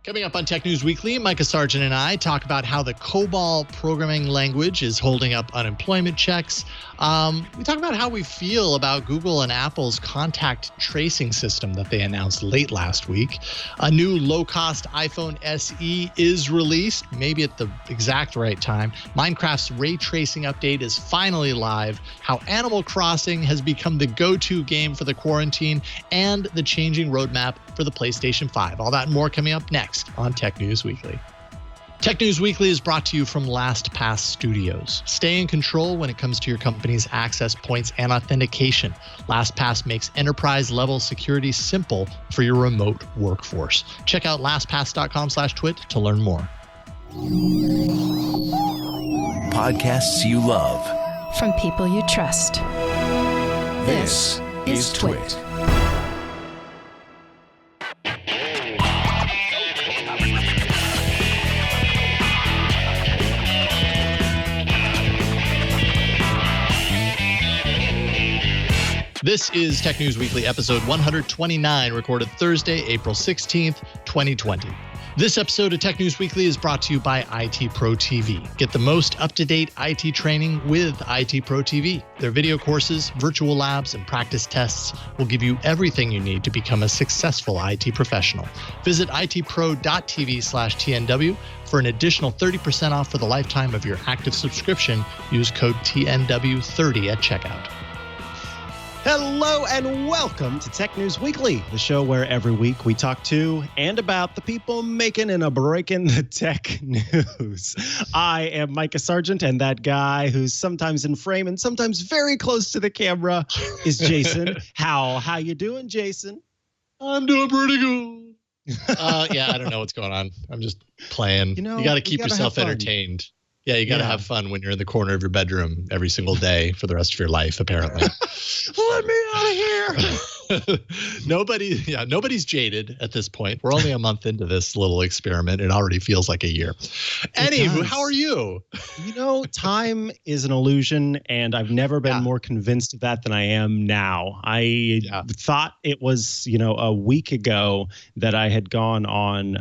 Coming up on Tech News Weekly, Micah Sargent and I talk about how the COBOL programming language is holding up unemployment checks. We talk about how we feel about Google and Apple's contact tracing system that they announced late last week. A new low-cost iPhone SE is released, maybe at the exact right time. Minecraft's ray tracing update is finally live. How Animal Crossing has become the go-to game for the quarantine, and the changing roadmap for the PlayStation 5. All that and more coming up next on Tech News Weekly. Tech News Weekly is brought to you from LastPass Studios. Stay in control when it comes to your company's access points and authentication. LastPass makes enterprise-level security simple for your remote workforce. Check out lastpass.com/twit to learn more. Podcasts you love. From people you trust. This is Twit. This is Tech News Weekly, episode 129, recorded Thursday, April 16th, 2020. This episode of Tech News Weekly is brought to you by IT Pro TV. Get the most up-to-date IT training with IT Pro TV. Their video courses, virtual labs, and practice tests will give you everything you need to become a successful IT professional. Visit itpro.tv/TNW for an additional 30% off for the lifetime of your active subscription. Use code TNW30 at checkout. Hello and welcome to Tech News Weekly, the show where every week we talk to and about the people making and breaking the tech news. I am Micah Sargent, and that guy who's sometimes in frame and sometimes very close to the camera is Jason. How you doing, Jason? I'm doing pretty good. Yeah, I don't know what's going on. I'm just playing. You got to keep yourself entertained. Yeah, you got to have fun when you're in the corner of your bedroom every single day for the rest of your life, apparently. Let me out of here. Nobody's jaded at this point. We're only a month into this little experiment. It already feels like a year. Anywho, how are you? Time is an illusion, and I've never been more convinced of that than I am now. I thought it was, a week ago that I had gone on,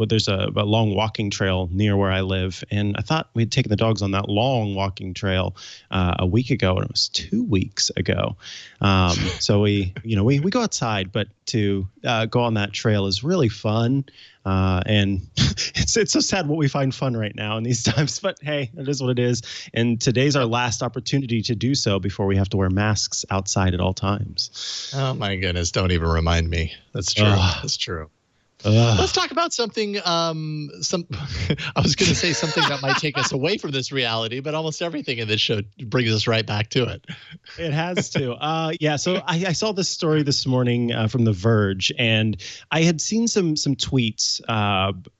there's a long walking trail near where I live, and I thought we had taken the dogs on that long walking trail a week ago, and it was 2 weeks ago. So we go outside, but to go on that trail is really fun. And it's so sad what we find fun right now in these times, but hey, it is what it is. And today's our last opportunity to do so before we have to wear masks outside at all times. Oh my goodness. Don't even remind me. That's true. That's true. Let's talk about something. I was going to say something that might take us away from this reality, but almost everything in this show brings us right back to it. It has to. So I saw this story this morning from The Verge, and I had seen some tweets,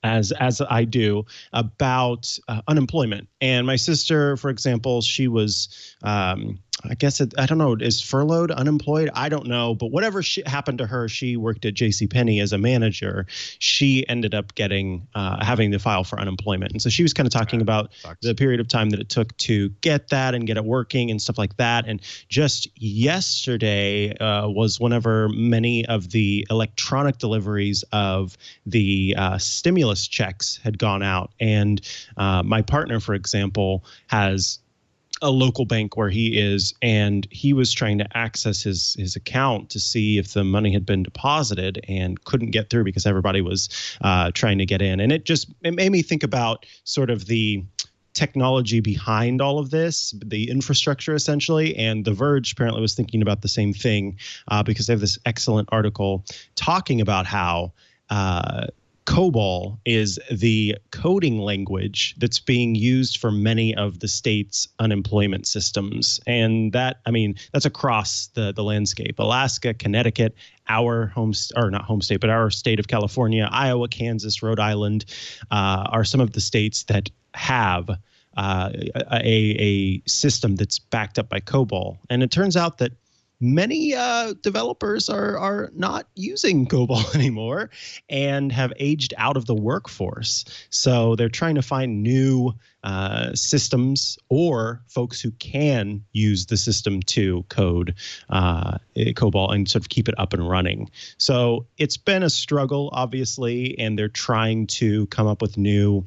as I do, about unemployment. And my sister, for example, she was I don't know, is furloughed, unemployed? I don't know. But whatever happened to her, she worked at JCPenney as a manager. She ended up having to file for unemployment. And so she was kind of talking about the period of time that it took to get that and get it working and stuff like that. And just yesterday was whenever many of the electronic deliveries of the stimulus checks had gone out. And my partner, for example, has a local bank where he is, and he was trying to access his account to see if the money had been deposited and couldn't get through because everybody was trying to get in. And it made me think about sort of the technology behind all of this, the infrastructure essentially. And The Verge apparently was thinking about the same thing because they have this excellent article talking about how COBOL is the coding language that's being used for many of the state's unemployment systems. And that's across the landscape. Alaska, Connecticut, our our state of California, Iowa, Kansas, Rhode Island are some of the states that have a system that's backed up by COBOL. And it turns out that many developers are not using COBOL anymore and have aged out of the workforce. So they're trying to find new systems or folks who can use the system to code COBOL and sort of keep it up and running. So it's been a struggle, obviously, and they're trying to come up with new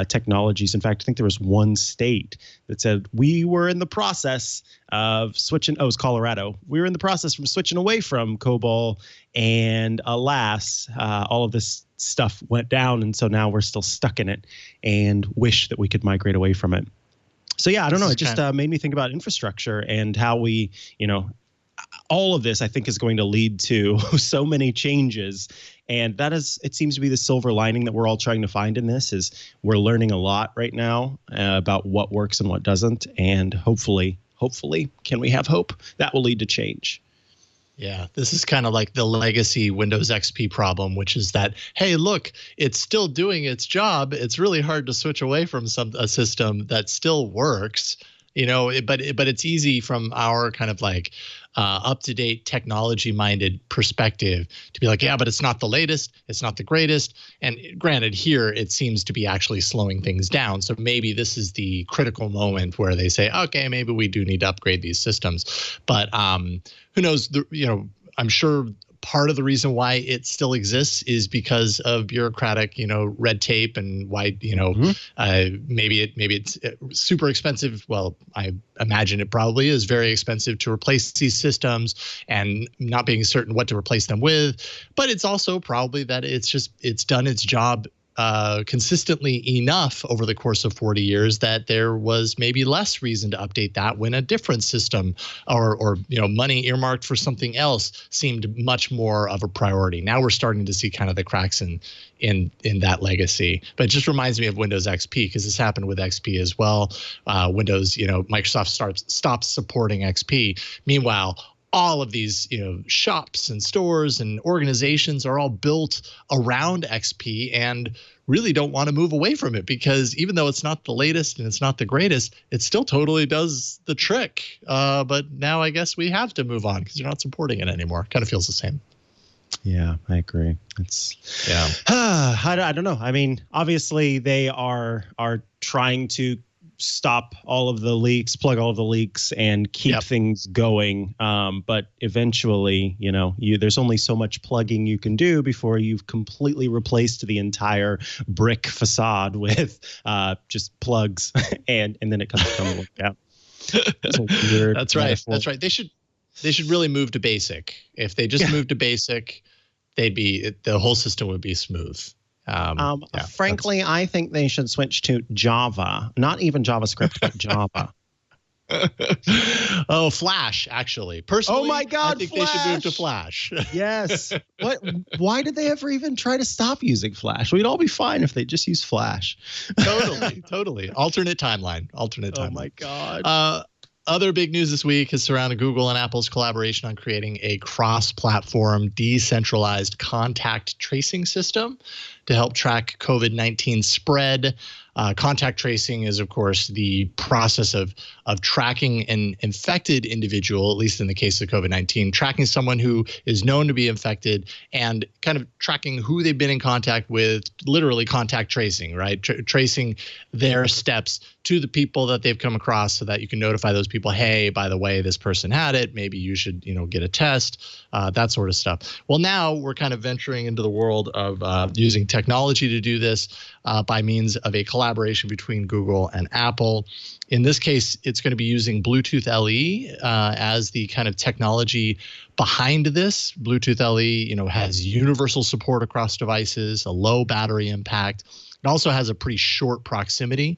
technologies. In fact, I think there was one state that said we were in the process of switching. Oh, it was Colorado. We were in the process from switching away from COBOL, and alas, all of this stuff went down, and so now we're still stuck in it and wish that we could migrate away from it. So yeah, I don't know. It just made me think about infrastructure and how we, all of this I think is going to lead to so many changes. And that is, it seems to be the silver lining that we're all trying to find in this, is we're learning a lot right now about what works and what doesn't. And hopefully, can we have hope? That will lead to change. Yeah, this is kind of like the legacy Windows XP problem, which is that, hey, look, it's still doing its job. It's really hard to switch away from a system that still works, but it's easy from our kind of like up-to-date technology-minded perspective to be like, yeah, but it's not the latest, it's not the greatest. And granted, here it seems to be actually slowing things down. So maybe this is the critical moment where they say, okay, maybe we do need to upgrade these systems. But who knows? I'm sure part of the reason why it still exists is because of bureaucratic, red tape, and why, maybe it's super expensive. Well, I imagine it probably is very expensive to replace these systems, and not being certain what to replace them with. But it's also probably that it's done its job consistently enough over the course of 40 years that there was maybe less reason to update that when a different system or money earmarked for something else seemed much more of a priority. Now we're starting to see kind of the cracks in that legacy. But it just reminds me of Windows XP, because this happened with XP as well. Windows, Microsoft stops supporting XP. Meanwhile, all of these, shops and stores and organizations are all built around XP and really don't want to move away from it, because even though it's not the latest and it's not the greatest, it still totally does the trick. But now I guess we have to move on because you're not supporting it anymore. Kind of feels the same. Yeah, I agree. I don't know. I mean, obviously they are trying to stop all of the leaks, plug all of the leaks, and keep things going. But eventually, there's only so much plugging you can do before you've completely replaced the entire brick facade with just plugs, and then it comes crumbling down. That's right. Metaphor. That's right. They should really move to basic. If they just moved to basic, the whole system would be smooth. Frankly, I think they should switch to Java, not even JavaScript, but Java. Oh, Flash, actually. Personally, oh my God, I think Flash. They should move to Flash. Yes. Why did they ever even try to stop using Flash? We'd all be fine if they just used Flash. Totally. Alternate timeline. Oh my God. Other big news this week has surrounded Google and Apple's collaboration on creating a cross-platform decentralized contact tracing system to help track COVID-19 spread. Contact tracing is, of course, the process of tracking an infected individual, at least in the case of COVID-19, tracking someone who is known to be infected and kind of tracking who they've been in contact with, literally contact tracing, right? Tracing their steps to the people that they've come across so that you can notify those people, hey, by the way, this person had it. Maybe you should, get a test, that sort of stuff. Well, now we're kind of venturing into the world of using technology to do this by means of a collaboration between Google and Apple. In this case, it's going to be using Bluetooth LE as the kind of technology behind this. Bluetooth LE, has universal support across devices, a low battery impact. It also has a pretty short proximity,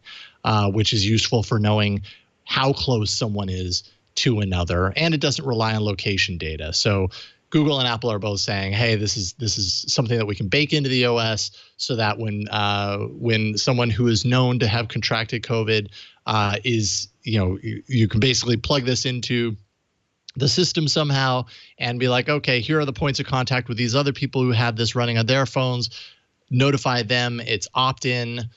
which is useful for knowing how close someone is to another, and it doesn't rely on location data. So Google and Apple are both saying, hey, this is something that we can bake into the OS so that when someone who is known to have contracted COVID you can basically plug this into the system somehow and be like, okay, here are the points of contact with these other people who have this running on their phones. Notify them. It's opt-in.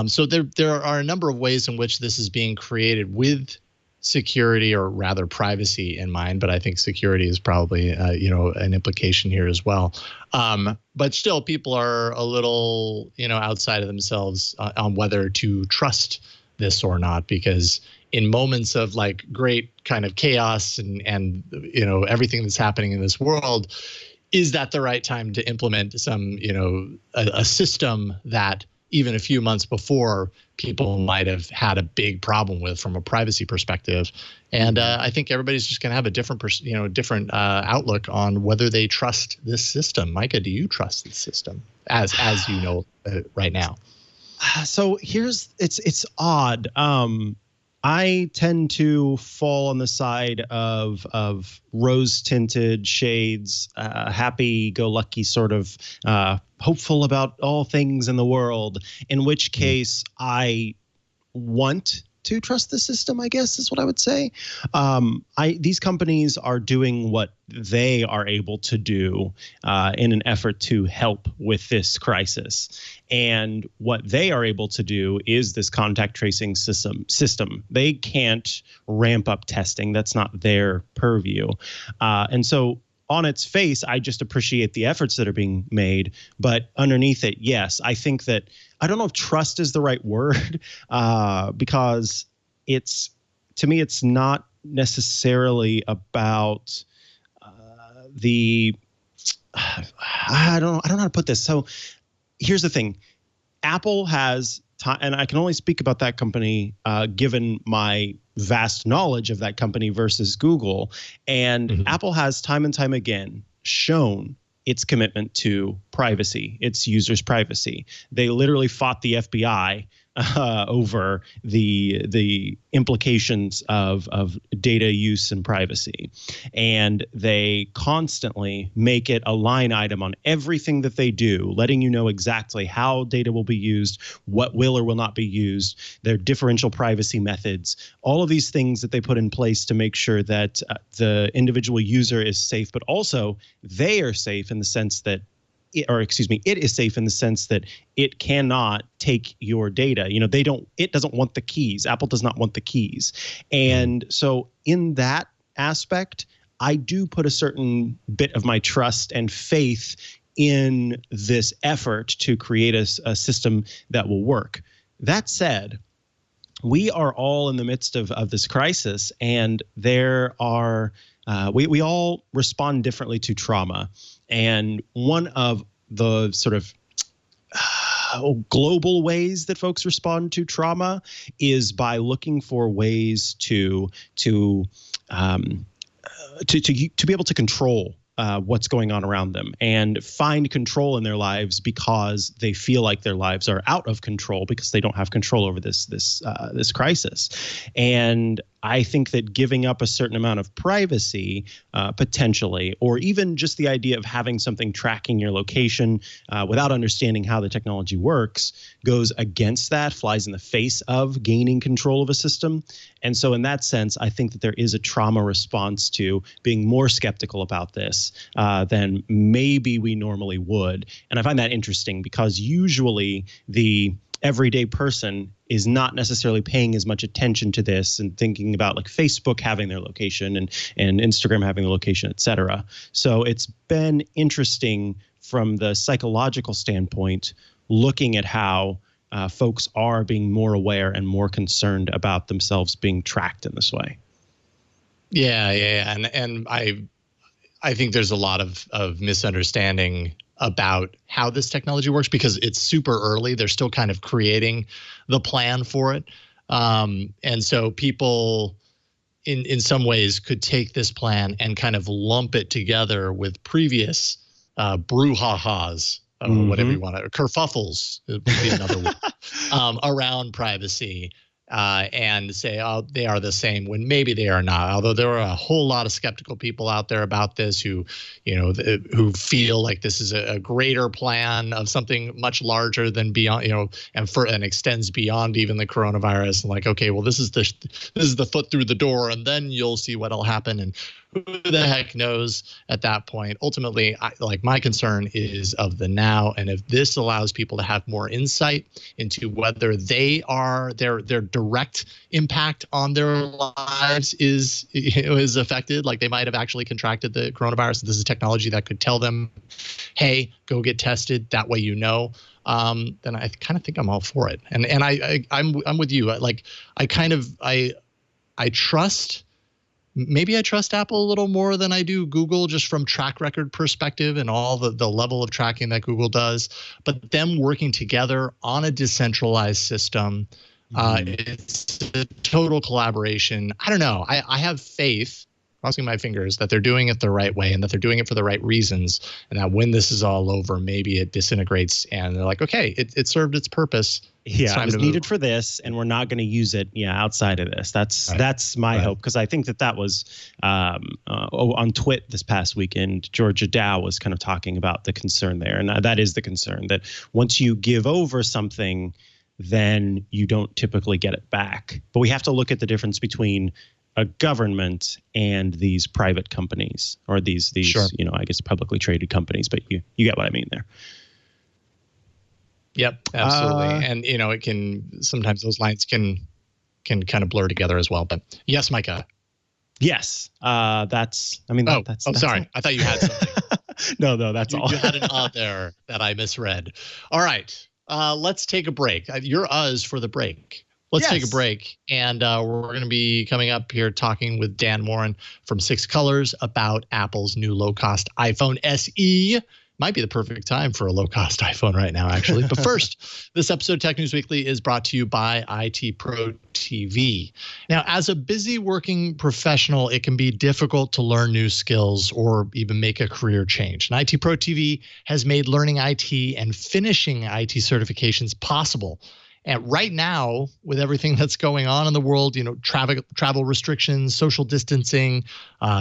So there are a number of ways in which this is being created with security, or rather privacy, in mind, but I think security is probably an implication here as well. But still, people are a little outside of themselves on whether to trust this or not, because in moments of like great kind of chaos and everything that's happening in this world, is that the right time to implement some a system that even a few months before people might have had a big problem with from a privacy perspective? And I think everybody's just going to have a different outlook on whether they trust this system. Micah, do you trust this system as right now? So it's odd. I tend to fall on the side of rose-tinted shades, happy-go-lucky sort of hopeful about all things in the world, in which case I want to trust the system, I guess is what I would say. These companies are doing what they are able to do in an effort to help with this crisis. And what they are able to do is this contact tracing system. They can't ramp up testing. That's not their purview. And so on its face, I just appreciate the efforts that are being made. But underneath it, yes, I think that, I don't know if trust is the right word, because to me, it's not necessarily about I don't know how to put this. So here's the thing. Apple has time, and I can only speak about that company given my vast knowledge of that company versus Google. And Apple has time and time again shown its commitment to privacy, its users' privacy. They literally fought the FBI over the implications of data use and privacy. And they constantly make it a line item on everything that they do, letting you know exactly how data will be used, what will or will not be used, their differential privacy methods, all of these things that they put in place to make sure that the individual user is safe, but also they are safe in the sense that it is safe in the sense that it cannot take your data. It doesn't want the keys. Apple does not want the keys. And so in that aspect, I do put a certain bit of my trust and faith in this effort to create a system that will work. That said, we are all in the midst of this crisis, and there are we all respond differently to trauma. And one of the sort of global ways that folks respond to trauma is by looking for ways to be able to control what's going on around them and find control in their lives because they feel like their lives are out of control because they don't have control over this crisis. And I think that giving up a certain amount of privacy, potentially, or even just the idea of having something tracking your location without understanding how the technology works, goes against that, flies in the face of gaining control of a system. And so in that sense, I think that there is a trauma response to being more skeptical about this than maybe we normally would. And I find that interesting because usually the everyday person is not necessarily paying as much attention to this and thinking about like Facebook having their location and Instagram having the location, et cetera. So it's been interesting from the psychological standpoint, looking at how folks are being more aware and more concerned about themselves being tracked in this way. Yeah. And I think there's a lot of misunderstanding about how this technology works because it's super early. They're still kind of creating the plan for it. And so people in some ways could take this plan and kind of lump it together with previous brouhahas, whatever you want to, kerfuffles would be another one, around privacy. And say, oh, they are the same when maybe they are not. Although there are a whole lot of skeptical people out there about this who who feel like this is a greater plan of something much larger than beyond, and extends beyond even the coronavirus. And like, okay, well, this is the foot through the door, and then you'll see what'll happen. And the heck knows at that point? Ultimately, my concern is of the now, and if this allows people to have more insight into whether their direct impact on their lives is affected, like they might have actually contracted the coronavirus. This is technology that could tell them, "Hey, go get tested." That way, then I kind of think I'm all for it. And I'm with you. I trust. Maybe I trust Apple a little more than I do Google, just from track record perspective and all the level of tracking that Google does. But them working together on a decentralized system, it's a total collaboration. I don't know. I have faith, crossing my fingers, that they're doing it the right way and that they're doing it for the right reasons. And that when this is all over, maybe it disintegrates and they're like, okay, it served its purpose. Yeah, it was needed for this, and we're not going to use it. Yeah, outside of this, that's my hope, because I think that was on Twit this past weekend. Georgia Dow was kind of talking about the concern there, and that is the concern, that once you give over something, then you don't typically get it back. But we have to look at the difference between a government and these private companies, or these sure. I guess publicly traded companies. But you get what I mean there. Yep, absolutely. And it can sometimes those lines can kind of blur together as well. But yes, Micah. Yes, that's. I mean, that's. Sorry, all. I thought you had something. No, that's all. You had an there that I misread. All right, let's take a break. Your for the break. Let's take a break, and we're going to be coming up here talking with Dan Moren from 6 Colors about Apple's new low-cost iPhone SE. Might be the perfect time for a low-cost iPhone right now, actually. But first, this episode of Tech News Weekly is brought to you by IT Pro TV. Now, as a busy working professional, it can be difficult to learn new skills or even make a career change. And IT Pro TV has made learning IT and finishing IT certifications possible. And right now, with everything that's going on in the world, travel restrictions, social distancing,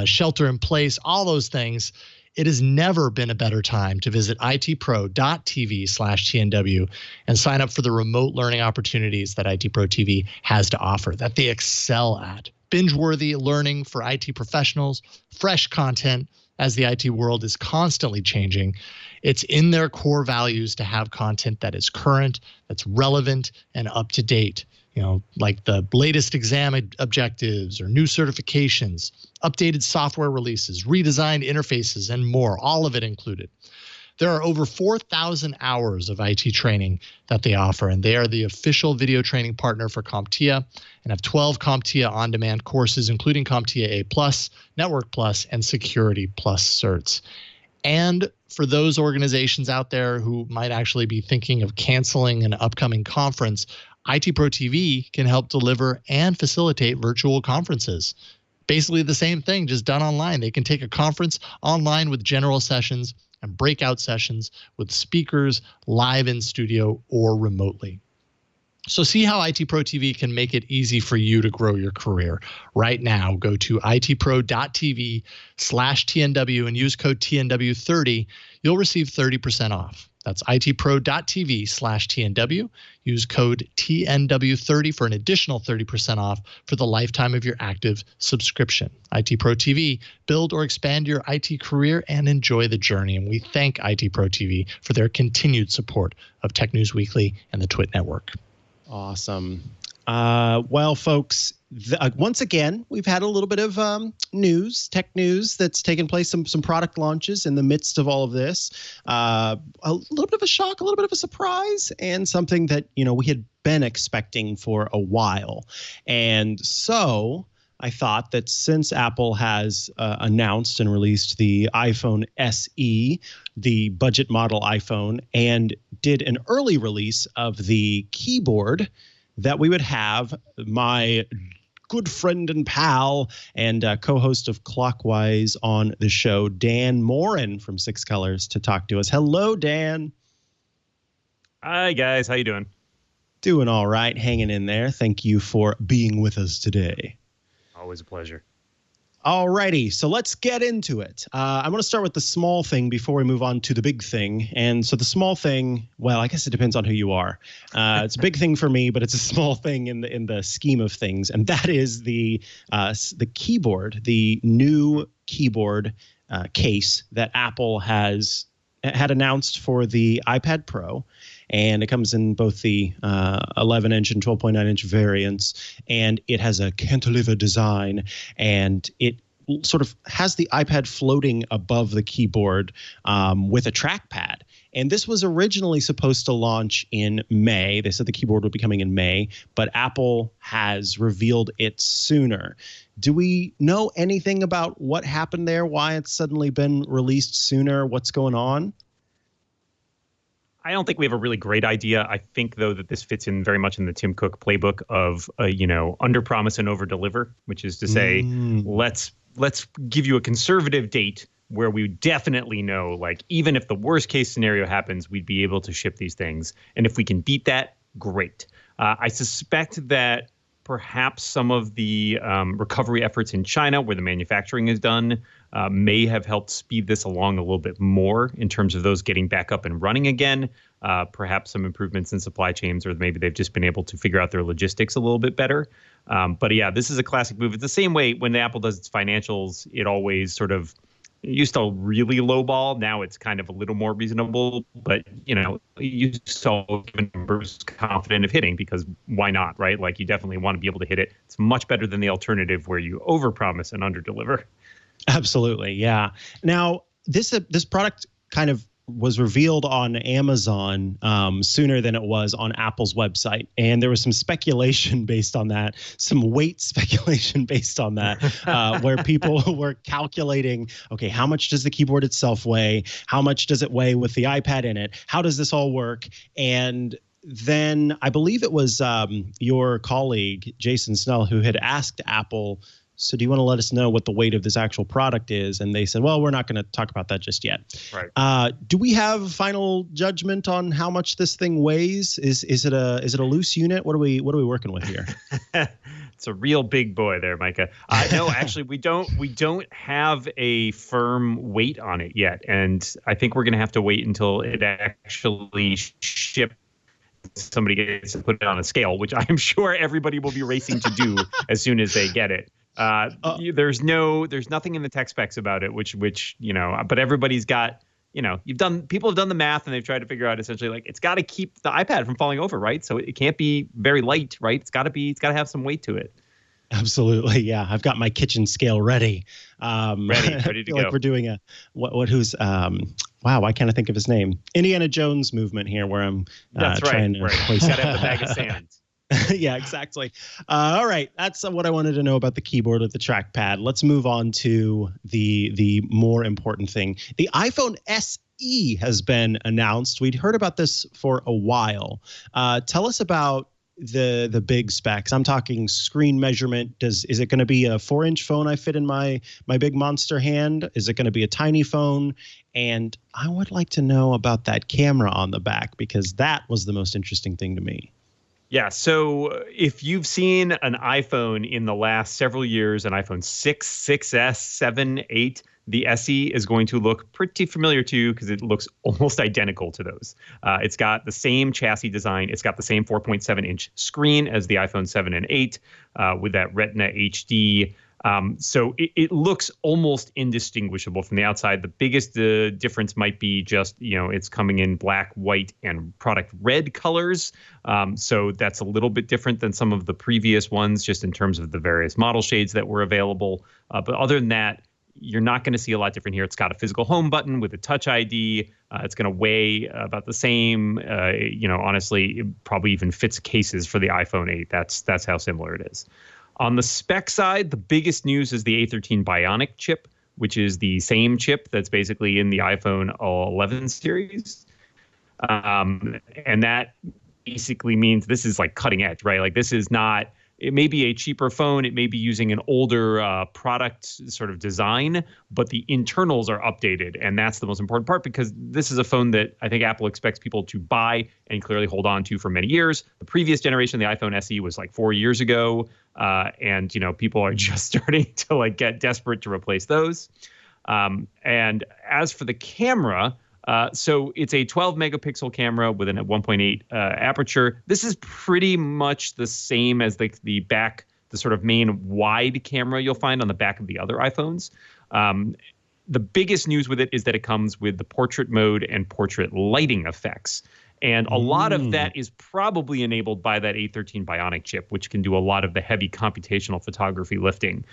shelter in place, all those things, it has never been a better time to visit itpro.tv/TNW and sign up for the remote learning opportunities that IT Pro TV has to offer, that they excel at. Binge-worthy learning for IT professionals, fresh content as the IT world is constantly changing. It's in their core values to have content that is current, that's relevant, and up to date. Like the latest exam objectives or new certifications, updated software releases, redesigned interfaces, and more, all of it included. There are over 4,000 hours of IT training that they offer, and they are the official video training partner for CompTIA and have 12 CompTIA on-demand courses, including CompTIA A+, Network Plus, and Security Plus certs. And for those organizations out there who might actually be thinking of canceling an upcoming conference, IT Pro TV can help deliver and facilitate virtual conferences. Basically the same thing, just done online. They can take a conference online with general sessions and breakout sessions with speakers live in studio or remotely. So see how IT Pro TV can make it easy for you to grow your career. Right now, go to itpro.tv/TNW and use code TNW30. You'll receive 30% off. That's itpro.tv/TNW. Use code TNW30 for an additional 30% off for the lifetime of your active subscription. IT Pro TV, build or expand your IT career and enjoy the journey. And we thank IT Pro TV for their continued support of Tech News Weekly and the Twit Network. Awesome. Well, folks, once again, we've had a little bit of tech news that's taken place, some product launches in the midst of all of this. A little bit of a shock, a little bit of a surprise, and something that, we had been expecting for a while. And so I thought that since Apple has announced and released the iPhone SE, the budget model iPhone, and did an early release of the keyboard, that we would have my good friend and pal and co-host of Clockwise on the show, Dan Moren from 6 Colors, to talk to us. Hello, Dan. Hi, guys. How you doing? Doing all right. Hanging in there. Thank you for being with us today. Always a pleasure. Alrighty, so let's get into it. I'm going to start with the small thing before we move on to the big thing. And so the small thing, well, I guess it depends on who you are. It's a big thing for me, but it's a small thing in the scheme of things, and that is the keyboard, the new keyboard case that Apple had announced for the iPad Pro. And it comes in both the 11-inch and 12.9-inch variants, and it has a cantilever design, and it sort of has the iPad floating above the keyboard with a trackpad. And this was originally supposed to launch in May. They said the keyboard would be coming in May, but Apple has revealed it sooner. Do we know anything about what happened there, why it's suddenly been released sooner, what's going on? I don't think we have a really great idea. I think, though, that this fits in very much in the Tim Cook playbook of, under promise and over deliver, which is to say, let's give you a conservative date where we definitely know, like, even if the worst case scenario happens, we'd be able to ship these things. And if we can beat that, great. I suspect that perhaps some of the recovery efforts in China, where the manufacturing is done, may have helped speed this along a little bit more in terms of those getting back up and running again. Perhaps some improvements in supply chains, or maybe they've just been able to figure out their logistics a little bit better. But yeah, this is a classic move. It's the same way when Apple does its financials, it always sort of used to really lowball. Now it's kind of a little more reasonable, but you used to give numbers confident of hitting, because why not, right? Like, you definitely want to be able to hit it. It's much better than the alternative where you overpromise and underdeliver. Absolutely, yeah. Now, this product kind of was revealed on Amazon sooner than it was on Apple's website. And there was some speculation based on that, some weight speculation based on that, where people were calculating, okay, how much does the keyboard itself weigh? How much does it weigh with the iPad in it? How does this all work? And then I believe it was your colleague, Jason Snell, who had asked Apple, so do you want to let us know what the weight of this actual product is? And they said, well, we're not going to talk about that just yet. Right. Do we have final judgment on how much this thing weighs? Is it a loose unit? What are we working with here? It's a real big boy there, Micah. No, actually, we don't have a firm weight on it yet. And I think we're going to have to wait until it actually ships. Somebody gets to put it on a scale, which I'm sure everybody will be racing to do as soon as they get it. There's nothing in the tech specs about it, which but everybody's got, people have done the math, and they've tried to figure out essentially, like, it's got to keep the iPad from falling over, right? So it can't be very light, right? It's got to have some weight to it. Absolutely, yeah. I've got my kitchen scale ready. Ready to go. Like we're doing who's wow, why can't I think of his name? Indiana Jones movement here, where I'm trying to place. Got to have the bag of sand. Yeah, exactly. All right, that's what I wanted to know about the keyboard with the trackpad. Let's move on to the more important thing. The iPhone SE has been announced. We'd heard about this for a while. Tell us about the big specs. I'm talking screen measurement. Is it going to be a 4-inch phone I fit in my big monster hand? Is it going to be a tiny phone? And I would like to know about that camera on the back, because that was the most interesting thing to me. Yeah, so if you've seen an iPhone in the last several years, an iPhone 6, 6S, 7, 8, the SE is going to look pretty familiar to you, because it looks almost identical to those. It's got the same chassis design. It's got the same 4.7-inch screen as the iPhone 7 and 8 with that Retina HD. So it looks almost indistinguishable from the outside. The biggest difference might be just, it's coming in black, white, and product red colors. So that's a little bit different than some of the previous ones, just in terms of the various model shades that were available. But other than that, you're not going to see a lot different here. It's got a physical home button with a Touch ID. It's going to weigh about the same. Honestly, it probably even fits cases for the iPhone 8. That's how similar it is. On the spec side, the biggest news is the A13 Bionic chip, which is the same chip that's basically in the iPhone 11 series. And that basically means this is like cutting edge, right? Like, this is not it may be a cheaper phone, it may be using an older product sort of design, but the internals are updated. And that's the most important part, because this is a phone that I think Apple expects people to buy and clearly hold on to for many years. The previous generation, the iPhone SE, was like 4 years ago. And, people are just starting to like get desperate to replace those. And as for the camera, so it's a 12 megapixel camera with a 1.8 aperture. This is pretty much the same as the sort of main wide camera you'll find on the back of the other iPhones. The biggest news with it is that it comes with the portrait mode and portrait lighting effects. And a lot of that is probably enabled by that A13 Bionic chip, which can do a lot of the heavy computational photography lifting.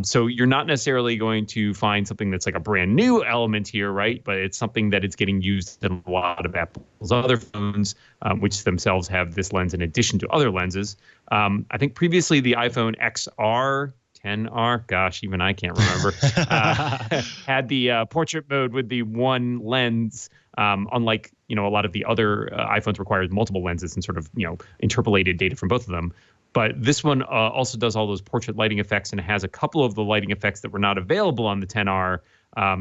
So you're not necessarily going to find something that's like a brand new element here, right? But it's something that it's getting used in a lot of Apple's other phones, which themselves have this lens in addition to other lenses. I think previously the iPhone XR, 10R, gosh, even I can't remember, had the portrait mode with the one lens, unlike a lot of the other iPhones required multiple lenses and sort of interpolated data from both of them. But this one also does all those portrait lighting effects and has a couple of the lighting effects that were not available on the 10R.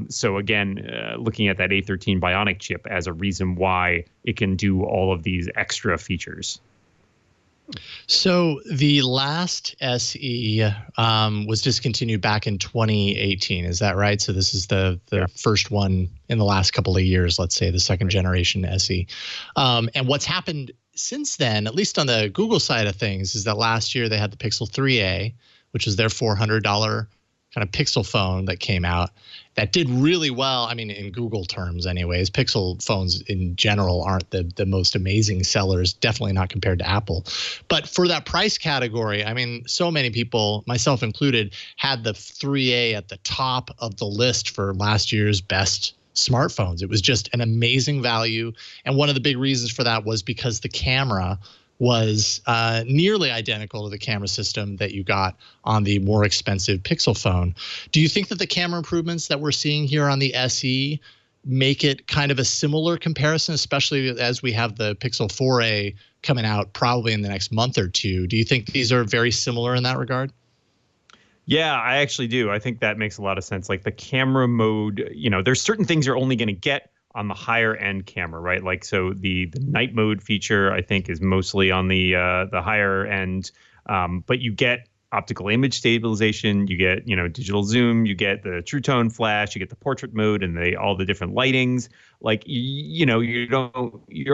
So again, looking at that A13 Bionic chip as a reason why it can do all of these extra features. So the last SE was discontinued back in 2018. Is that right? So this is the first one in the last couple of years, let's say the second generation SE. And what's happened since then, at least on the Google side of things, is that last year they had the Pixel 3a, which is their $400 kind of Pixel phone that came out that did really well. I mean, in Google terms anyways. Pixel phones in general aren't the most amazing sellers, definitely not compared to Apple. But for that price category, I mean, so many people, myself included, had the 3A at the top of the list for last year's best smartphones. It was just an amazing value. And one of the big reasons for that was because the camera was nearly identical to the camera system that you got on the more expensive Pixel phone. Do you think that the camera improvements that we're seeing here on the SE make it kind of a similar comparison, especially as we have the Pixel 4a coming out probably in the next month or two? Do you think these are very similar in that regard? Yeah, I actually do. I think that makes a lot of sense. Like the camera mode, there's certain things you're only going to get on the higher end camera, right? Like, so the night mode feature, I think, is mostly on the higher end, but you get optical image stabilization, you get, digital zoom, you get the true tone flash, you get the portrait mode and all the different lightings. Like, you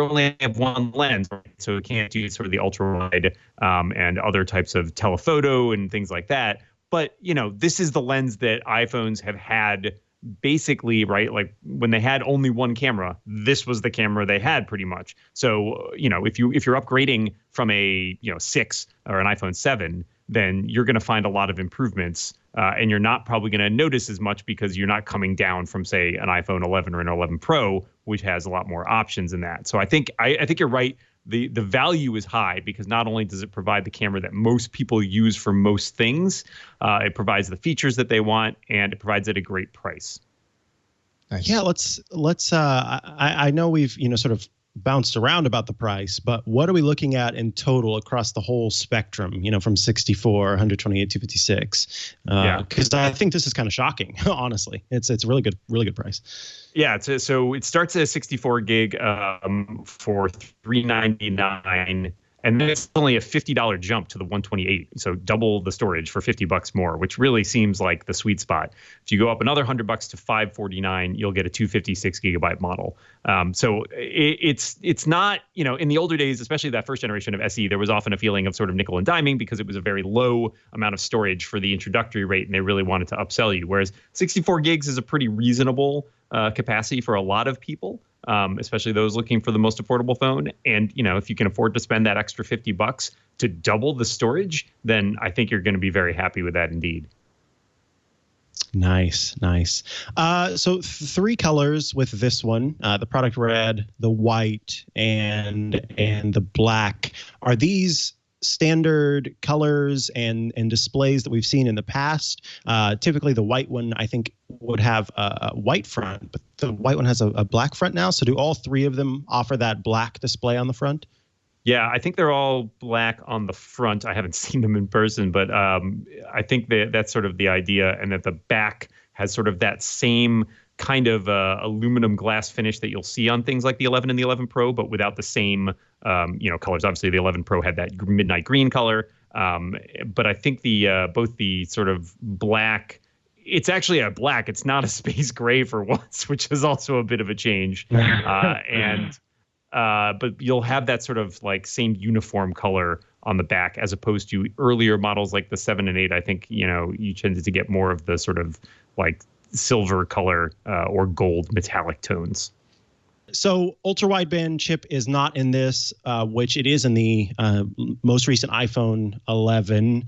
only have one lens, right? So it can't do sort of the ultra wide and other types of telephoto and things like that. But, this is the lens that iPhones have had basically, right? Like when they had only one camera, this was the camera they had pretty much. So, if you're upgrading from a 6 or an iPhone 7, then you're going to find a lot of improvements, and you're not probably going to notice as much because you're not coming down from, say, an iPhone 11 or an 11 Pro, which has a lot more options in that. So I think you're right. The value is high because not only does it provide the camera that most people use for most things, it provides the features that they want, and it provides at a great price. Nice. Yeah, let's. I know we've sort of bounced around about the price, but what are we looking at in total across the whole spectrum? From 64, 128, 256. Because I think this is kind of shocking. Honestly, it's a really good price. Yeah, so it starts at 64 gig for $399, and then it's only a $50 jump to the 128. So double the storage for $50 more, which really seems like the sweet spot. If you go up another $100 to $549, you'll get a 256 gigabyte model. So it's not, in the older days, especially that first generation of SE, there was often a feeling of sort of nickel and diming because it was a very low amount of storage for the introductory rate, and they really wanted to upsell you. Whereas 64 gigs is a pretty reasonable capacity for a lot of people, especially those looking for the most affordable phone. And, if you can afford to spend that extra $50 to double the storage, then I think you're going to be very happy with that indeed. Nice. So 3 colors with this one, the product red, the white, and the black. Are these standard colors and displays that we've seen in the past? Typically the white one, I think, would have a white front, but the white one has a black front now. So do all 3 of them offer that black display on the front? Yeah, I think they're all black on the front. I haven't seen them in person, but I think that's sort of the idea, and that the back has sort of that same kind of aluminum glass finish that you'll see on things like the 11 and the 11 Pro, but without the same colors. Obviously, the 11 Pro had that midnight green color, but I think both the sort of black. It's actually a black. It's not a space gray for once, which is also a bit of a change, but you'll have that sort of like same uniform color on the back, as opposed to earlier models like the 7 and 8. I think, you tended to get more of the sort of like silver color or gold metallic tones. So ultra wideband chip is not in this, which it is in the most recent iPhone 11.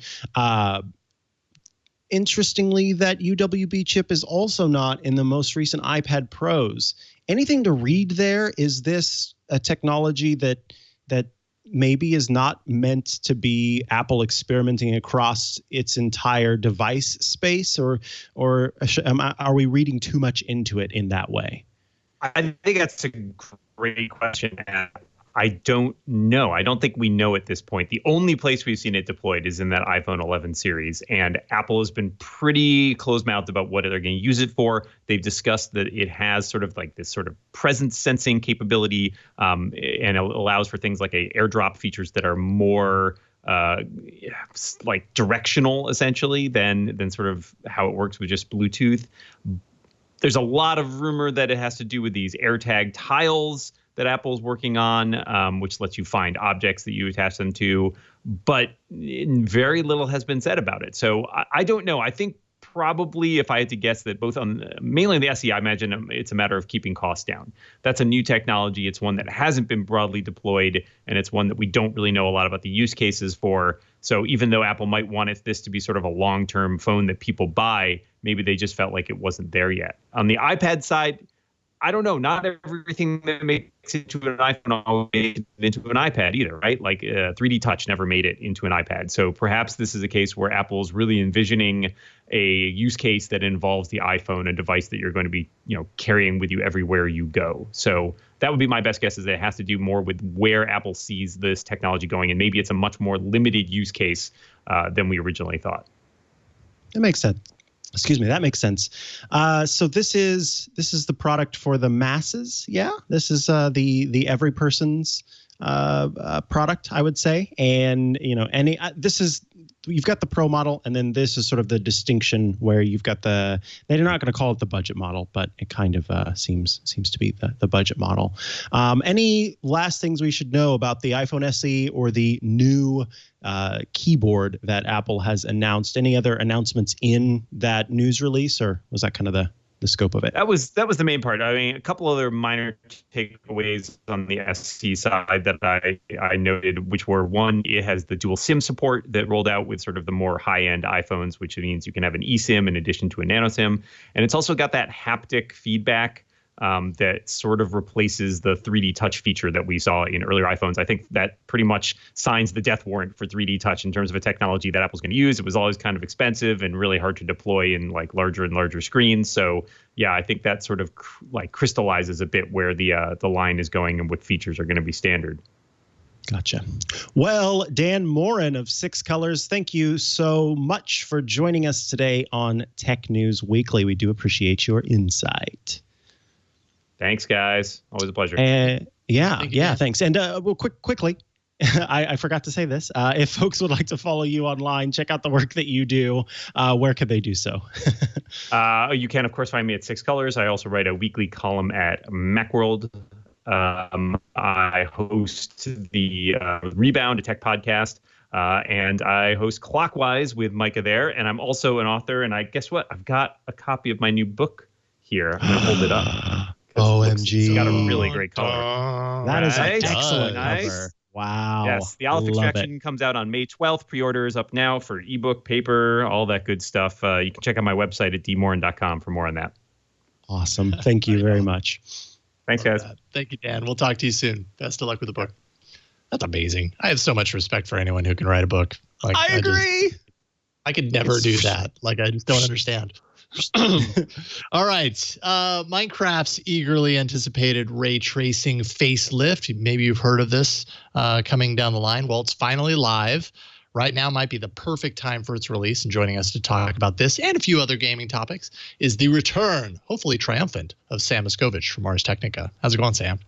Interestingly, that UWB chip is also not in the most recent iPad Pros. Anything to read there? Is this a technology that maybe is not meant to be Apple experimenting across its entire device space, or are we reading too much into it in that way? I think that's a great question. I don't know. I don't think we know at this point. The only place we've seen it deployed is in that iPhone 11 series, and Apple has been pretty close-mouthed about what they're going to use it for. They've discussed that it has sort of like this sort of presence sensing capability, and it allows for things like AirDrop features that are more like directional, essentially, than sort of how it works with just Bluetooth. There's a lot of rumor that it has to do with these AirTag tiles that Apple's working on, which lets you find objects that you attach them to, but very little has been said about it. So I don't know. I think probably, if I had to guess, that mainly the SE, I imagine it's a matter of keeping costs down. That's a new technology. It's one that hasn't been broadly deployed, and it's one that we don't really know a lot about the use cases for. So even though Apple might want this to be sort of a long-term phone that people buy, maybe they just felt like it wasn't there yet. On the iPad side, I don't know. Not everything that makes it to an iPhone always made it into an iPad either, right? Like 3D Touch never made it into an iPad. So perhaps this is a case where Apple's really envisioning a use case that involves the iPhone, a device that you're going to be, carrying with you everywhere you go. So that would be my best guess, is that it has to do more with where Apple sees this technology going, and maybe it's a much more limited use case than we originally thought. That makes sense. Excuse me, that makes sense. So this is the product for the masses. Yeah, this is the every person's product, I would say. And you've got the Pro model, and then this is sort of the distinction where you've got they're not going to call it the budget model, but it kind of seems to be the budget model. Any last things we should know about the iPhone SE or the new keyboard that Apple has announced? Any other announcements in that news release, or was that kind of the scope of it? That was the main part. I mean, a couple other minor takeaways on the SE side that I noted, which were, one, it has the dual SIM support that rolled out with sort of the more high-end iPhones, which means you can have an eSIM in addition to a nano SIM. And it's also got that haptic feedback that sort of replaces the 3D Touch feature that we saw in earlier iPhones. I think that pretty much signs the death warrant for 3D Touch in terms of a technology that Apple's going to use. It was always kind of expensive and really hard to deploy in like larger and larger screens. So yeah, I think that sort of like crystallizes a bit where the line is going and what features are going to be standard. Gotcha. Well, Dan Moren of Six Colors, thank you so much for joining us today on Tech News Weekly. We do appreciate your insight. Thanks, guys. Always a pleasure. Thanks. And well, quickly, I forgot to say this. If folks would like to follow you online, check out the work that you do, where could they do so? You can, of course, find me at Six Colors. I also write a weekly column at Macworld. I host the Rebound, a tech podcast, and I host Clockwise with Micah there. And I'm also an author. And guess what? I've got a copy of my new book here. I'm going to hold it up. OMG. It's got a really great color. That is an Nice. excellent Nice. cover. Wow. Yes, the Aleph Love Extraction comes out on May 12th. Pre-orders up now for ebook, paper, all that good stuff. You can check out my website at dmoren.com for more on that. Awesome. Thank you very much. Thanks, guys. Thank you, Dan. We'll talk to you soon. Best of luck with the book. That's amazing. I have so much respect for anyone who can write a book. Like, I agree. I could never do that. Like, I just don't understand. All right. Minecraft's eagerly anticipated ray tracing facelift. Maybe you've heard of this coming down the line. Well, it's finally live. Right now might be the perfect time for its release. And joining us to talk about this and a few other gaming topics is the return, hopefully triumphant, of Sam Machkovech from Ars Technica. How's it going, Sam?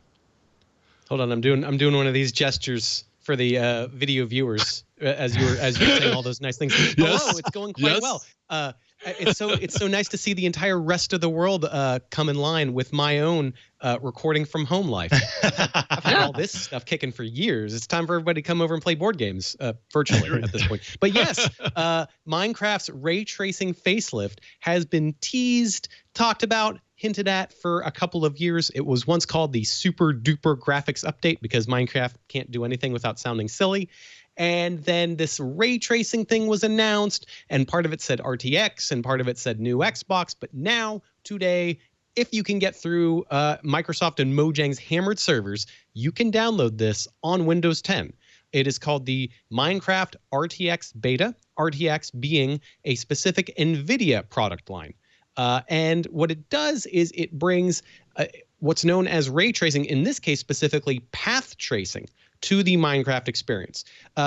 Hold on, I'm doing one of these gestures for the video viewers as you're saying all those nice things. Yes. Hello, it's going quite well. It's so nice to see the entire rest of the world come in line with my own recording from home life. I've had all this stuff kicking for years. It's time for everybody to come over and play board games virtually at this point. But yes, Minecraft's ray tracing facelift has been teased, talked about, hinted at for a couple of years. It was once called the super duper graphics update because Minecraft can't do anything without sounding silly. And then this ray tracing thing was announced, and part of it said RTX and part of it said new Xbox. But now, today, if you can get through Microsoft and Mojang's hammered servers, you can download this on Windows 10. It is called the Minecraft RTX Beta, RTX being a specific NVIDIA product line. And what it does is it brings what's known as ray tracing, in this case specifically path tracing, to the Minecraft experience.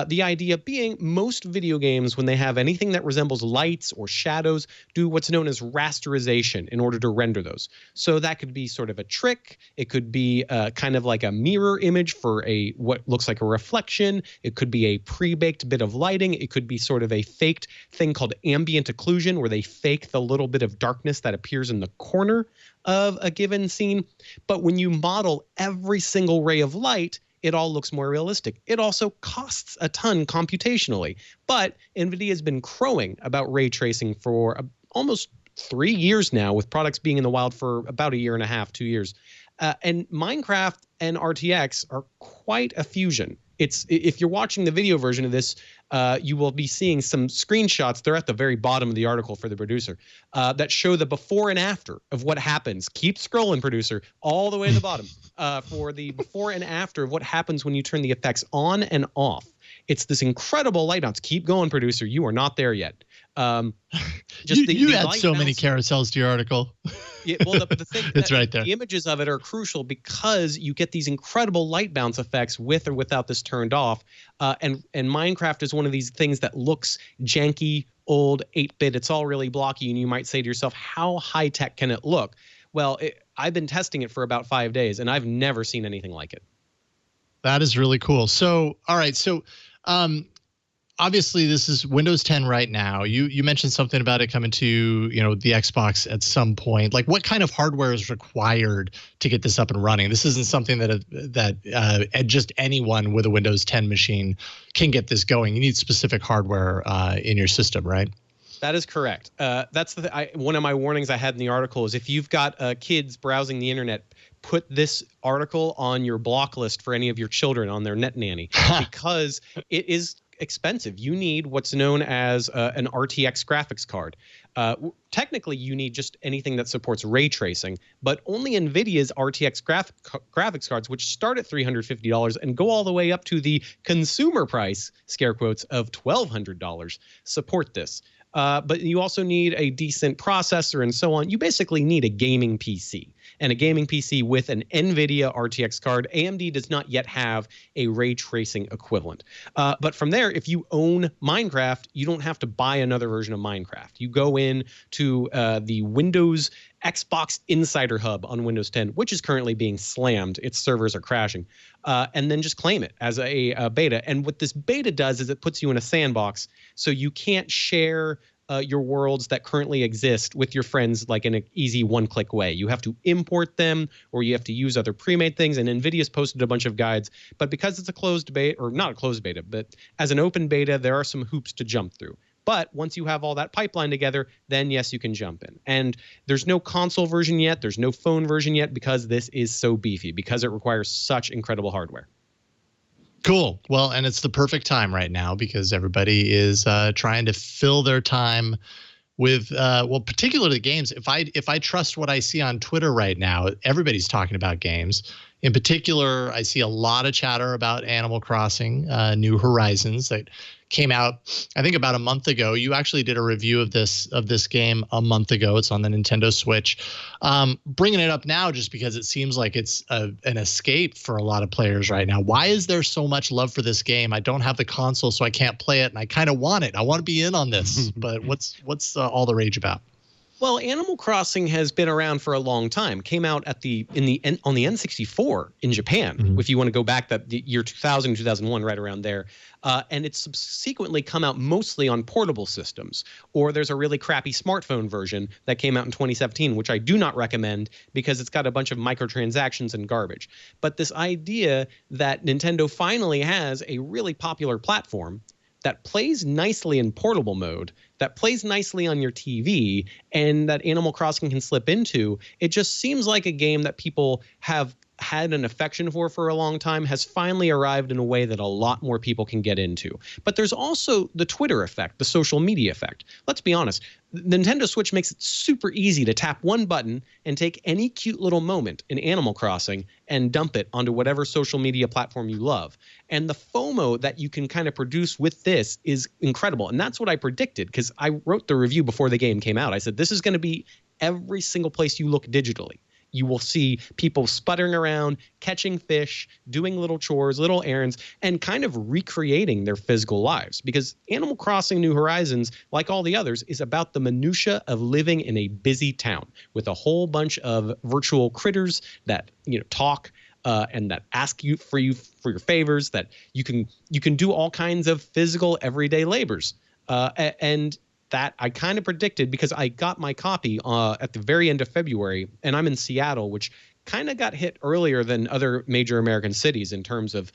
The idea being most video games, when they have anything that resembles lights or shadows, do what's known as rasterization in order to render those. So that could be sort of a trick. It could be kind of like a mirror image for what looks like a reflection. It could be a pre-baked bit of lighting. It could be sort of a faked thing called ambient occlusion, where they fake the little bit of darkness that appears in the corner of a given scene. But when you model every single ray of light, it all looks more realistic. It also costs a ton computationally. But NVIDIA has been crowing about ray tracing for almost 3 years now, with products being in the wild for about 1.5 years, 2 years. And Minecraft and RTX are quite a fusion. If you're watching the video version of this, you will be seeing some screenshots. They're at the very bottom of the article for the producer that show the before and after of what happens. Keep scrolling, producer, all the way to the bottom for the before and after of what happens when you turn the effects on and off. It's this incredible light bounce. Keep going, producer. You are not there yet. You add so many carousels to your article. Yeah, well, the thing it's right there. The images of it are crucial because you get these incredible light bounce effects with or without this turned off. And Minecraft is one of these things that looks janky, old, 8-bit. It's all really blocky, and you might say to yourself, how high tech can it look? Well, I've been testing it for about 5 days, and I've never seen anything like it. That is really cool. So, all right. So, obviously, this is Windows 10 right now. You mentioned something about it coming to the Xbox at some point. Like, what kind of hardware is required to get this up and running? This isn't something that just anyone with a Windows 10 machine can get this going. You need specific hardware in your system, right? That is correct. That's one of my warnings I had in the article is if you've got kids browsing the internet, put this article on your block list for any of your children on their net nanny because it is expensive. You need what's known as an RTX graphics card. Technically, you need just anything that supports ray tracing, but only NVIDIA's RTX graphics cards, which start at $350 and go all the way up to the consumer price, scare quotes, of $1,200, support this. But you also need a decent processor and so on. You basically need a gaming PC. And a gaming PC with an NVIDIA RTX card. AMD does not yet have a ray tracing equivalent. But from there, if you own Minecraft, you don't have to buy another version of Minecraft. You go in to the Windows Xbox Insider Hub on Windows 10, which is currently being slammed. Its servers are crashing. And then just claim it as a beta. And what this beta does is it puts you in a sandbox, so you can't share your worlds that currently exist with your friends like in an easy one-click way. You have to import them, or you have to use other pre-made things. And NVIDIA's posted a bunch of guides. But because it's a closed beta, or not a closed beta, but as an open beta, there are some hoops to jump through. But once you have all that pipeline together, then yes, you can jump in. And there's no console version yet. There's no phone version yet because this is so beefy, because it requires such incredible hardware. Cool. Well, and it's the perfect time right now because everybody is trying to fill their time with, particularly games. If I trust what I see on Twitter right now, everybody's talking about games. In particular, I see a lot of chatter about Animal Crossing, New Horizons, that came out, I think, about a month ago. You actually did a review of this game a month ago. It's on the Nintendo Switch. Bringing it up now just because it seems like it's an escape for a lot of players right now. Why is there so much love for this game? I don't have the console, so I can't play it, and I kind of want it. I want to be in on this, but what's all the rage about? Well, Animal Crossing has been around for a long time. Came out on the N64 in Japan, if you want to go back that the year 2000, 2001, right around there. And it's subsequently come out mostly on portable systems. Or there's a really crappy smartphone version that came out in 2017, which I do not recommend because it's got a bunch of microtransactions and garbage. But this idea that Nintendo finally has a really popular platform that plays nicely in portable mode, that plays nicely on your TV, and that Animal Crossing can slip into, it just seems like a game that people have had an affection for a long time, has finally arrived in a way that a lot more people can get into. But there's also the Twitter effect, the social media effect. Let's be honest. Nintendo Switch makes it super easy to tap one button and take any cute little moment in Animal Crossing and dump it onto whatever social media platform you love. And the FOMO that you can kind of produce with this is incredible. And that's what I predicted because I wrote the review before the game came out. I said, this is going to be every single place you look digitally. You will see people sputtering around, catching fish, doing little chores, little errands, and kind of recreating their physical lives. Because Animal Crossing New Horizons, like all the others, is about the minutia of living in a busy town with a whole bunch of virtual critters that talk and that ask you for your favors. That you can do all kinds of physical everyday labors, and that I kind of predicted because I got my copy at the very end of February, and I'm in Seattle, which kind of got hit earlier than other major American cities in terms of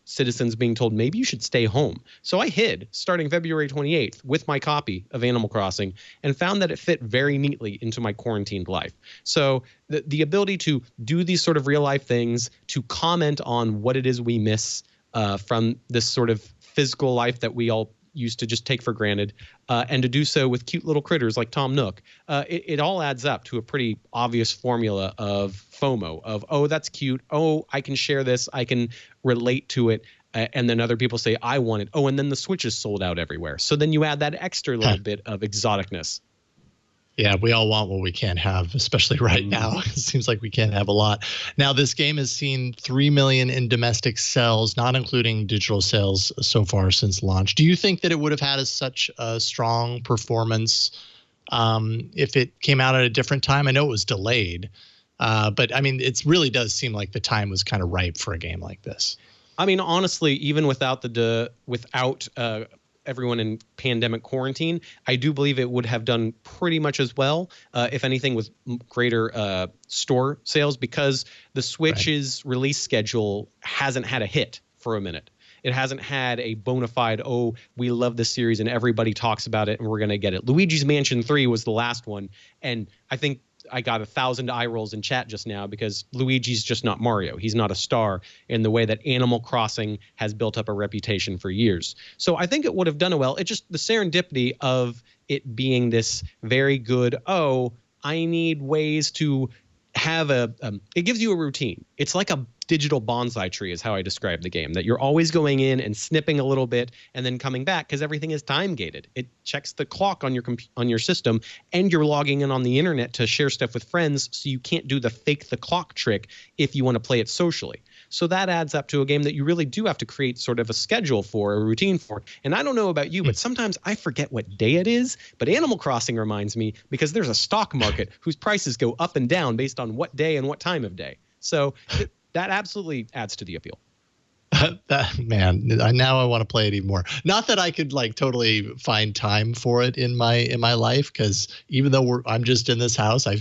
citizens being told maybe you should stay home. So I hid starting February 28th with my copy of Animal Crossing and found that it fit very neatly into my quarantined life. So the ability to do these sort of real life things, to comment on what it is we miss from this sort of physical life that we all used to just take for granted, and to do so with cute little critters like Tom Nook, it all adds up to a pretty obvious formula of FOMO, of, oh, that's cute, oh, I can share this, I can relate to it, and then other people say, I want it, oh, and then the Switch is sold out everywhere. So then you add that extra little bit of exoticness. Yeah, we all want what we can't have, especially right now. It seems like we can't have a lot. Now, this game has seen 3 million in domestic sales, not including digital sales so far since launch. Do you think that it would have had such a strong performance if it came out at a different time? I know it was delayed, but I mean, it really does seem like the time was kind of ripe for a game like this. I mean, honestly, even without everyone in pandemic quarantine, I do believe it would have done pretty much as well, if anything, with greater store sales, because the Switch's release schedule hasn't had a hit for a minute. It hasn't had a bona fide, oh, we love this series and everybody talks about it and we're going to get it. Luigi's Mansion 3 was the last one, and I think I got 1,000 eye rolls in chat just now because Luigi's just not Mario. He's not a star in the way that Animal Crossing has built up a reputation for years. So I think it would have done it well. It just, the serendipity of it being this very good, oh, I need ways to have it gives you a routine. It's like a digital bonsai tree is how I describe the game, that you're always going in and snipping a little bit and then coming back because everything is time gated. It checks the clock on your system, and you're logging in on the internet to share stuff with friends, so you can't do the fake the clock trick if you want to play it socially. So that adds up to a game that you really do have to create sort of a schedule for, a routine for. And I don't know about you, but sometimes I forget what day it is. But Animal Crossing reminds me, because there's a stock market whose prices go up and down based on what day and what time of day. So that absolutely adds to the appeal. Man, now I want to play it even more. Not that I could like totally find time for it in my life, because even though I'm just in this house, I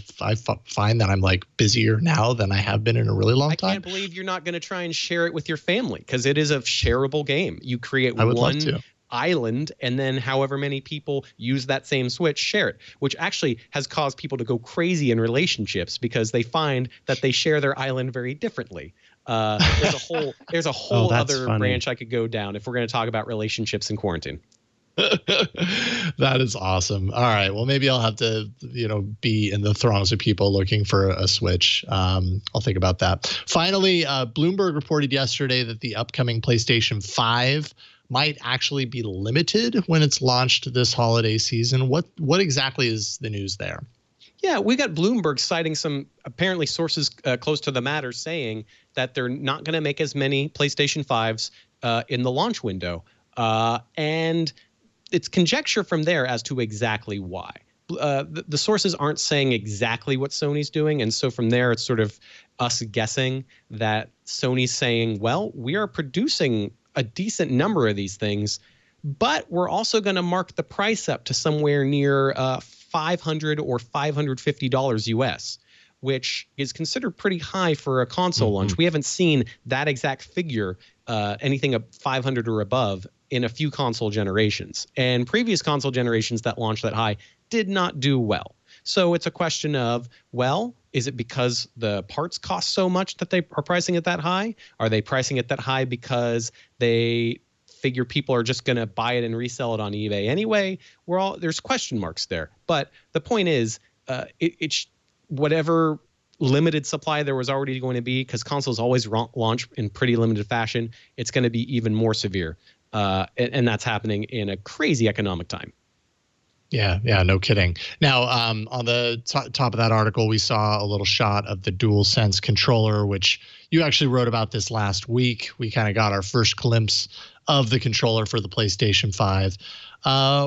find that I'm like busier now than I have been in a really long time. I can't believe you're not going to try and share it with your family, because it is a shareable game. You create one island, and then however many people use that same Switch, share it, which actually has caused people to go crazy in relationships because they find that they share their island very differently. There's a whole other branch I could go down if we're going to talk about relationships in quarantine. That is awesome. All right. Well, maybe I'll have to, be in the throngs of people looking for a Switch. I'll think about that. Finally, Bloomberg reported yesterday that the upcoming PlayStation 5 might actually be limited when it's launched this holiday season. What exactly is the news there? Yeah, we got Bloomberg citing some apparently sources close to the matter saying that they're not going to make as many PlayStation 5s in the launch window. And it's conjecture from there as to exactly why. The sources aren't saying exactly what Sony's doing. And so from there, it's sort of us guessing that Sony's saying, well, we are producing a decent number of these things, but we're also going to mark the price up to somewhere near $500 or $550 US, which is considered pretty high for a console launch. We haven't seen that exact figure, anything of 500 or above, in a few console generations. And previous console generations that launched that high did not do well. So it's a question of, well, is it because the parts cost so much that they are pricing it that high? Are they pricing it that high because they figure people are just going to buy it and resell it on eBay anyway? There's question marks there. But the point is, it's whatever limited supply there was already going to be, because consoles always launch in pretty limited fashion, it's going to be even more severe. And that's happening in a crazy economic time. Yeah, no kidding. Now, on the top of that article, we saw a little shot of the DualSense controller, which you actually wrote about this last week. We kind of got our first glimpse of the controller for the PlayStation 5.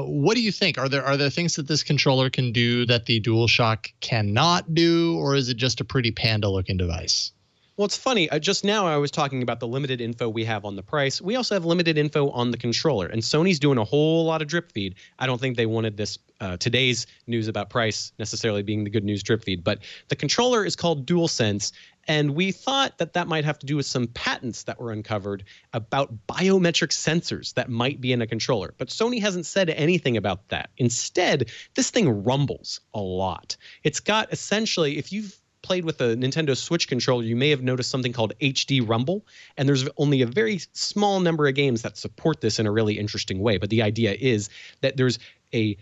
What do you think? Are there things that this controller can do that the DualShock cannot do, or is it just a pretty panda-looking device? Well, it's funny. Just now I was talking about the limited info we have on the price. We also have limited info on the controller, and Sony's doing a whole lot of drip feed. I don't think they wanted this today's news about price necessarily being the good news drip feed, but the controller is called DualSense, and we thought that might have to do with some patents that were uncovered about biometric sensors that might be in a controller. But Sony hasn't said anything about that. Instead, this thing rumbles a lot. It's got essentially, if you've played with a Nintendo Switch controller, you may have noticed something called HD Rumble, and there's only a very small number of games that support this in a really interesting way. But the idea is that there's a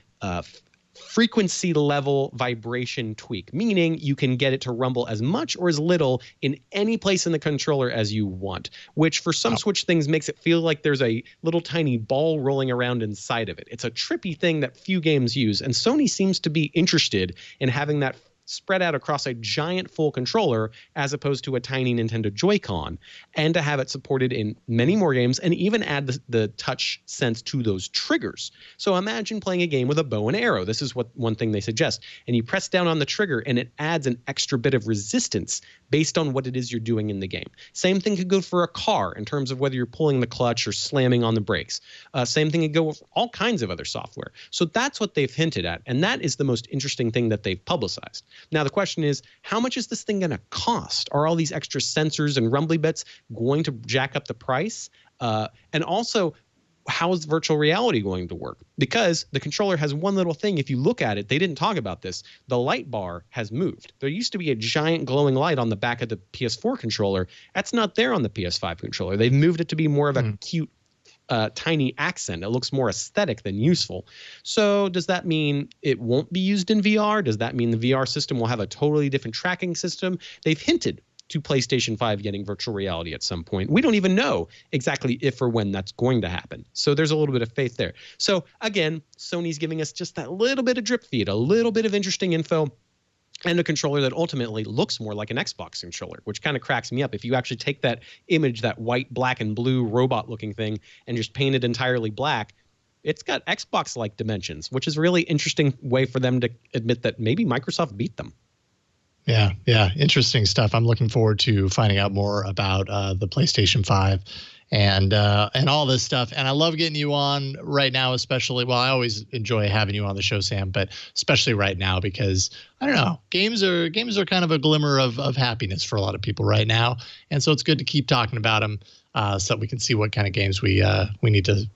frequency level vibration tweak, meaning you can get it to rumble as much or as little in any place in the controller as you want, which for some Switch things makes it feel like there's a little tiny ball rolling around inside of it. It's a trippy thing that few games use, and Sony seems to be interested in having that spread out across a giant full controller as opposed to a tiny Nintendo Joy-Con, and to have it supported in many more games and even add the touch sense to those triggers. So imagine playing a game with a bow and arrow. This is one thing they suggest. And you press down on the trigger and it adds an extra bit of resistance based on what it is you're doing in the game. Same thing could go for a car in terms of whether you're pulling the clutch or slamming on the brakes. Same thing could go with all kinds of other software. So that's what they've hinted at. And that is the most interesting thing that they've publicized. Now, the question is, how much is this thing going to cost? Are all these extra sensors and rumbly bits going to jack up the price? And also, how is virtual reality going to work? Because the controller has one little thing. If you look at it, they didn't talk about this. The light bar has moved. There used to be a giant glowing light on the back of the PS4 controller. That's not there on the PS5 controller. They've moved it to be more of a cute tiny accent. It looks more aesthetic than useful. So does that mean it won't be used in VR? Does that mean the VR system will have a totally different tracking system? They've hinted to PlayStation 5 getting virtual reality at some point. We don't even know exactly if or when that's going to happen. So there's a little bit of faith there. So again, Sony's giving us just that little bit of drip feed, a little bit of interesting info, and a controller that ultimately looks more like an Xbox controller, which kind of cracks me up. If you actually take that image, that white, black, and blue robot-looking thing, and just paint it entirely black, it's got Xbox-like dimensions, which is a really interesting way for them to admit that maybe Microsoft beat them. Yeah, interesting stuff. I'm looking forward to finding out more about the PlayStation 5 and all this stuff. And I love getting you on right now, especially. Well, I always enjoy having you on the show, Sam, but especially right now because I don't know, games are kind of a glimmer of happiness for a lot of people right now, and so it's good to keep talking about them so that we can see what kind of games we need to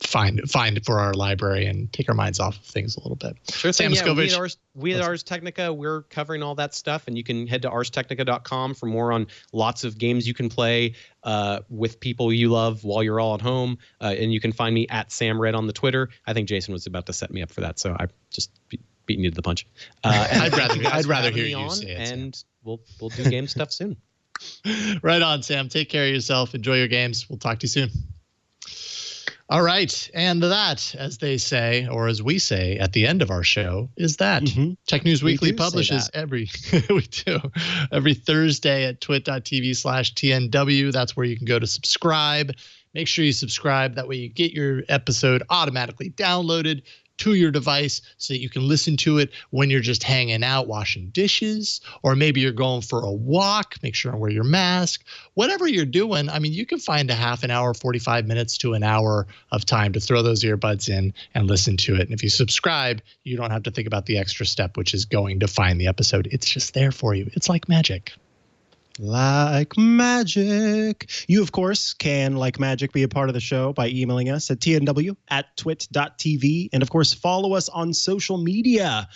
find for our library and take our minds off of things a little bit. Sure thing. Sam Machkovech. We at Ars Technica, we're covering all that stuff, and you can head to arstechnica.com for more on lots of games you can play with people you love while you're all at home. And you can find me at Sam Red on the Twitter. I think Jason was about to set me up for that, so I just beating you to the punch. I'd rather hear you say it. And we'll do game stuff soon. Right on, Sam. Take care of yourself. Enjoy your games. We'll talk to you soon. All right. And that, as they say, or as we say at the end of our show, is that. Tech News Weekly publishes every Thursday at twit.tv/TNW. That's where you can go to subscribe. Make sure you subscribe. That way you get your episode automatically downloaded to your device so that you can listen to it when you're just hanging out, washing dishes, or maybe you're going for a walk. Make sure and wear your mask. Whatever you're doing, I mean, you can find a half an hour, 45 minutes to an hour of time to throw those earbuds in and listen to it. And if you subscribe, you don't have to think about the extra step, which is going to find the episode. It's just there for you. It's like magic. Like magic. You, of course, can, like magic, be a part of the show by emailing us at tnw@twit.tv. And, of course, follow us on social media.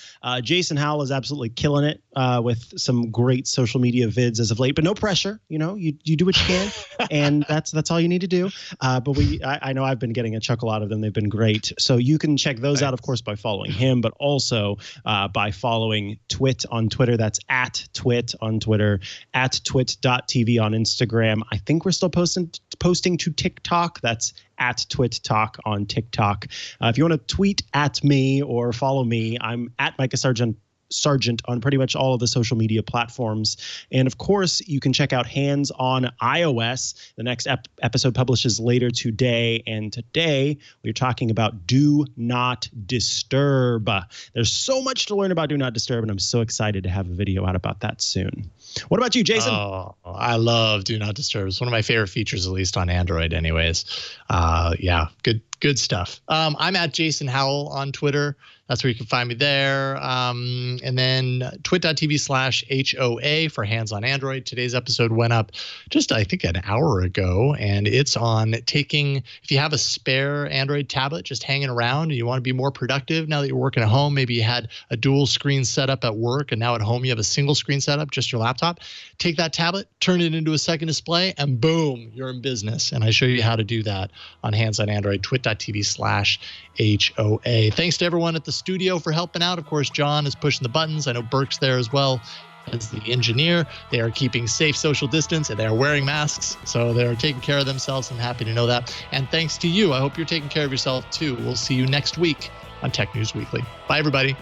Jason Howell is absolutely killing it with some great social media vids as of late. But no pressure. You know, you do what you can. And that's all you need to do. But I know I've been getting a chuckle out of them. They've been great. So you can check those out, of course, by following him, but also by following Twit on Twitter. That's at Twit on Twitter, at twit.tv on Instagram. I think we're still posting to TikTok. That's at Twit Talk on TikTok. If you want to tweet at me or follow me, I'm at Micah Sargent on pretty much all of the social media platforms. And of course, you can check out Hands on iOS. The next episode publishes later today. And today we're talking about Do Not Disturb. There's so much to learn about Do Not Disturb, and I'm so excited to have a video out about that soon. What about you, Jason? Oh, I love Do Not Disturb. It's one of my favorite features, at least on Android anyways. Yeah, good stuff. I'm at Jason Howell on Twitter. That's where you can find me there. And then twit.tv/HOA for Hands on Android. Today's episode went up just, I think, an hour ago. And it's on taking, if you have a spare Android tablet just hanging around and you want to be more productive now that you're working at home, maybe you had a dual screen setup at work and now at home you have a single screen setup, just your laptop. Take that tablet, turn it into a second display, and boom, you're in business. And I show you how to do that on Hands on Android, twit.tv/HOA. Thanks to everyone at the studio for helping out. Of course, John is pushing the buttons. I know Burke's there as well as the engineer. They are keeping safe social distance and they are wearing masks. So they're taking care of themselves. I'm happy to know that. And thanks to you. I hope you're taking care of yourself too. We'll see you next week on Tech News Weekly. Bye, everybody.